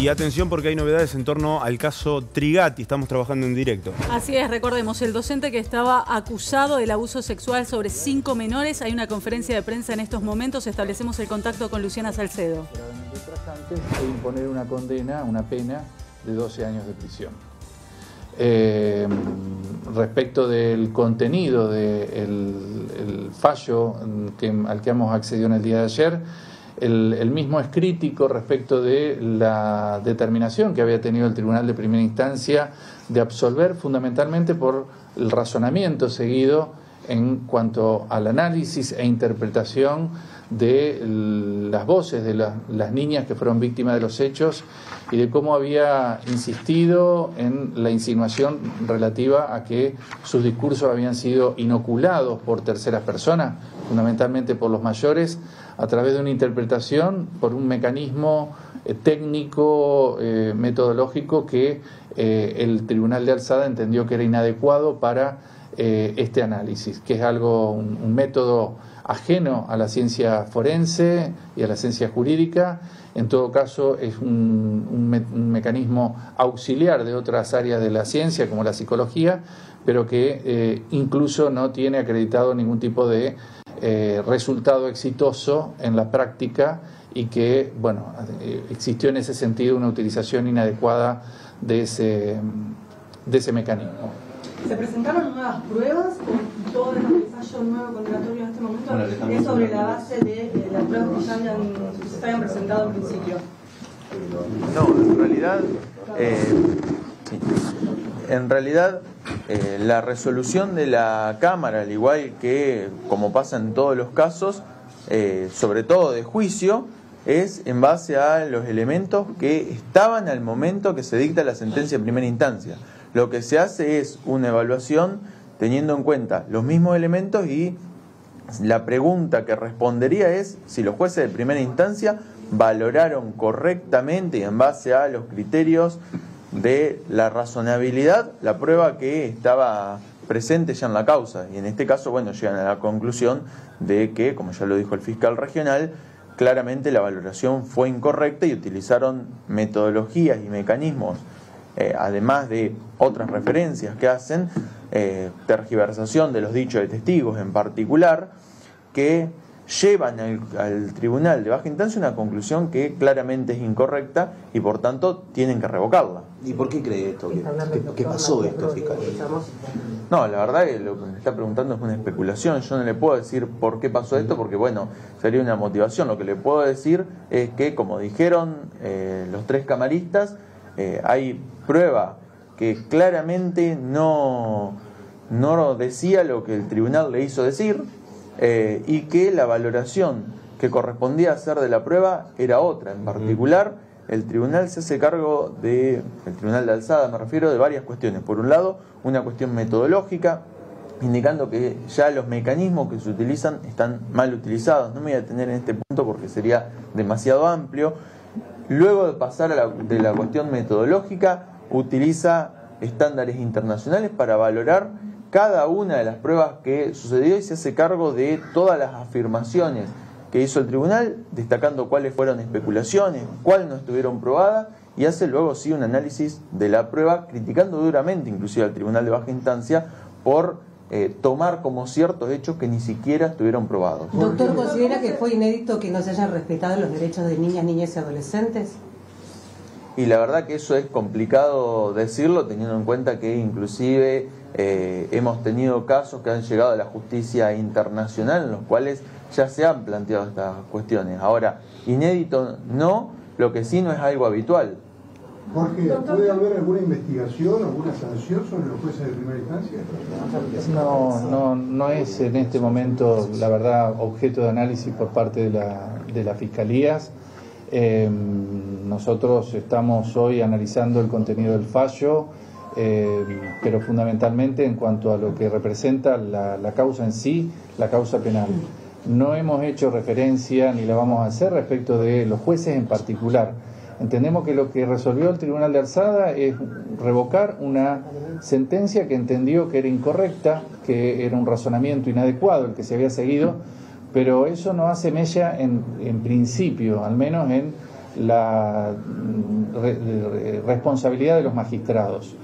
Y atención porque hay novedades en torno al caso Trigatti, estamos trabajando en directo. Así es, recordemos, el docente que estaba acusado del abuso sexual sobre 5 menores. Hay una conferencia de prensa en estos momentos, establecemos el contacto con Luciana Salcedo. Antes de imponer una condena, una pena de 12 años de prisión. Respecto del contenido del fallo al que hemos accedido en el día de ayer, el mismo es crítico respecto de la determinación que había tenido el Tribunal de Primera Instancia de absolver, fundamentalmente por el razonamiento seguido en cuanto al análisis e interpretación de las voces de las niñas que fueron víctimas de los hechos y de cómo había insistido en la insinuación relativa a que sus discursos habían sido inoculados por terceras personas, fundamentalmente por los mayores, a través de una interpretación por un mecanismo técnico, metodológico que el Tribunal de Alzada entendió que era inadecuado para este análisis, que es un método ajeno a la ciencia forense y a la ciencia jurídica. En todo caso es un mecanismo auxiliar de otras áreas de la ciencia como la psicología, pero que incluso no tiene acreditado ningún tipo de resultado exitoso en la práctica y que, bueno, existió en ese sentido una utilización inadecuada de ese mecanismo. ¿Se presentaron nuevas pruebas o todo el fallo nuevo condenatorio en este momento es sobre la base de las pruebas que ya se habían presentado al principio? No, en realidad la resolución de la Cámara, al igual que como pasa en todos los casos, sobre todo de juicio, es en base a los elementos que estaban al momento que se dicta la sentencia en primera instancia. Lo que se hace es una evaluación teniendo en cuenta los mismos elementos y la pregunta que respondería es si los jueces de primera instancia valoraron correctamente y en base a los criterios de la razonabilidad la prueba que estaba presente ya en la causa. Y en este caso, bueno, llegan a la conclusión de que, como ya lo dijo el fiscal regional, claramente la valoración fue incorrecta y utilizaron metodologías y mecanismos, además de otras referencias que hacen, tergiversación de los dichos de testigos en particular, que llevan al tribunal de baja instancia una conclusión que claramente es incorrecta y por tanto tienen que revocarla. ¿Y por qué cree esto? ¿Qué pasó esto, fiscal? No, la verdad que lo que me está preguntando es una especulación. Yo no le puedo decir por qué pasó esto porque, bueno, sería una motivación. Lo que le puedo decir es que, como dijeron los tres camaristas, hay prueba que claramente no decía lo que el tribunal le hizo decir, y que la valoración que correspondía hacer de la prueba era otra. En particular, el tribunal se hace cargo el tribunal de Alzada, me refiero, de varias cuestiones. Por un lado, una cuestión metodológica, indicando que ya los mecanismos que se utilizan están mal utilizados. No me voy a detener en este punto porque sería demasiado amplio. Luego de pasar de la cuestión metodológica, utiliza estándares internacionales para valorar cada una de las pruebas que sucedió y se hace cargo de todas las afirmaciones que hizo el tribunal, destacando cuáles fueron especulaciones, cuáles no estuvieron probadas, y hace luego sí un análisis de la prueba, criticando duramente inclusive al tribunal de baja instancia por tomar como ciertos hechos que ni siquiera estuvieron probados. Doctor, ¿considera que fue inédito que no se hayan respetado los derechos de niñas, niñas y adolescentes? Y la verdad que eso es complicado decirlo, teniendo en cuenta que inclusive hemos tenido casos que han llegado a la justicia internacional en los cuales ya se han planteado estas cuestiones. Ahora, inédito no, lo que sí no es algo habitual. Jorge, ¿puede haber alguna investigación, alguna sanción sobre los jueces de primera instancia? No es en este momento, la verdad, objeto de análisis por parte de las fiscalías. Nosotros estamos hoy analizando el contenido del fallo, pero fundamentalmente en cuanto a lo que representa la causa en sí, la causa penal. No hemos hecho referencia ni la vamos a hacer respecto de los jueces en particular. Entendemos que lo que resolvió el Tribunal de Alzada es revocar una sentencia que entendió que era incorrecta, que era un razonamiento inadecuado el que se había seguido, pero eso no hace mella en principio, al menos en la responsabilidad de los magistrados.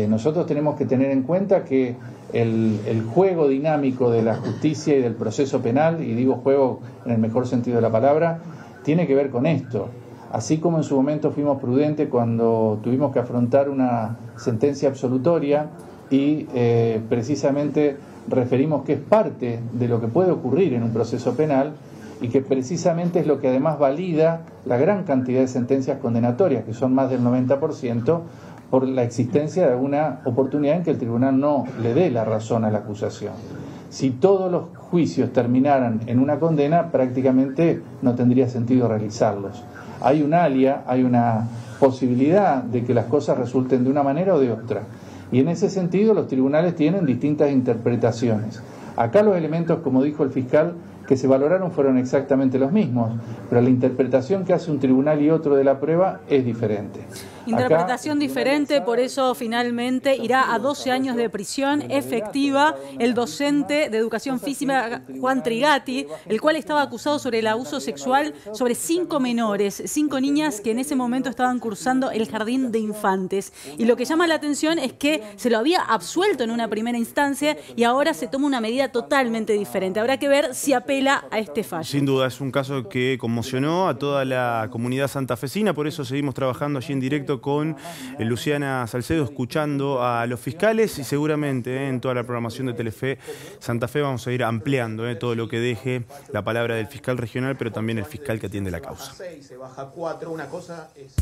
Nosotros tenemos que tener en cuenta que el juego dinámico de la justicia y del proceso penal, y digo juego en el mejor sentido de la palabra, tiene que ver con esto. Así como en su momento fuimos prudentes cuando tuvimos que afrontar una sentencia absolutoria y precisamente referimos que es parte de lo que puede ocurrir en un proceso penal y que precisamente es lo que además valida la gran cantidad de sentencias condenatorias, que son más del 90%, por la existencia de alguna oportunidad en que el tribunal no le dé la razón a la acusación. Si todos los juicios terminaran en una condena, prácticamente no tendría sentido realizarlos. Hay un alia, hay una posibilidad de que las cosas resulten de una manera o de otra. Y en ese sentido los tribunales tienen distintas interpretaciones. Acá los elementos, como dijo el fiscal, que se valoraron fueron exactamente los mismos, pero la interpretación que hace un tribunal y otro de la prueba es diferente. Interpretación diferente, por eso finalmente irá a 12 años de prisión efectiva el docente de educación física Juan Trigatti, el cual estaba acusado sobre el abuso sexual sobre 5 menores, 5 niñas que en ese momento estaban cursando el jardín de infantes. Y lo que llama la atención es que se lo había absuelto en una primera instancia y ahora se toma una medida totalmente diferente. Habrá que ver si apela a este fallo. Sin duda, es un caso que conmocionó a toda la comunidad santafesina, por eso seguimos trabajando allí en directo con Luciana Salcedo, escuchando a los fiscales y seguramente en toda la programación de Telefe Santa Fe vamos a ir ampliando todo lo que deje la palabra del fiscal regional, pero también el fiscal que atiende la causa. Se baja 4, una cosa es...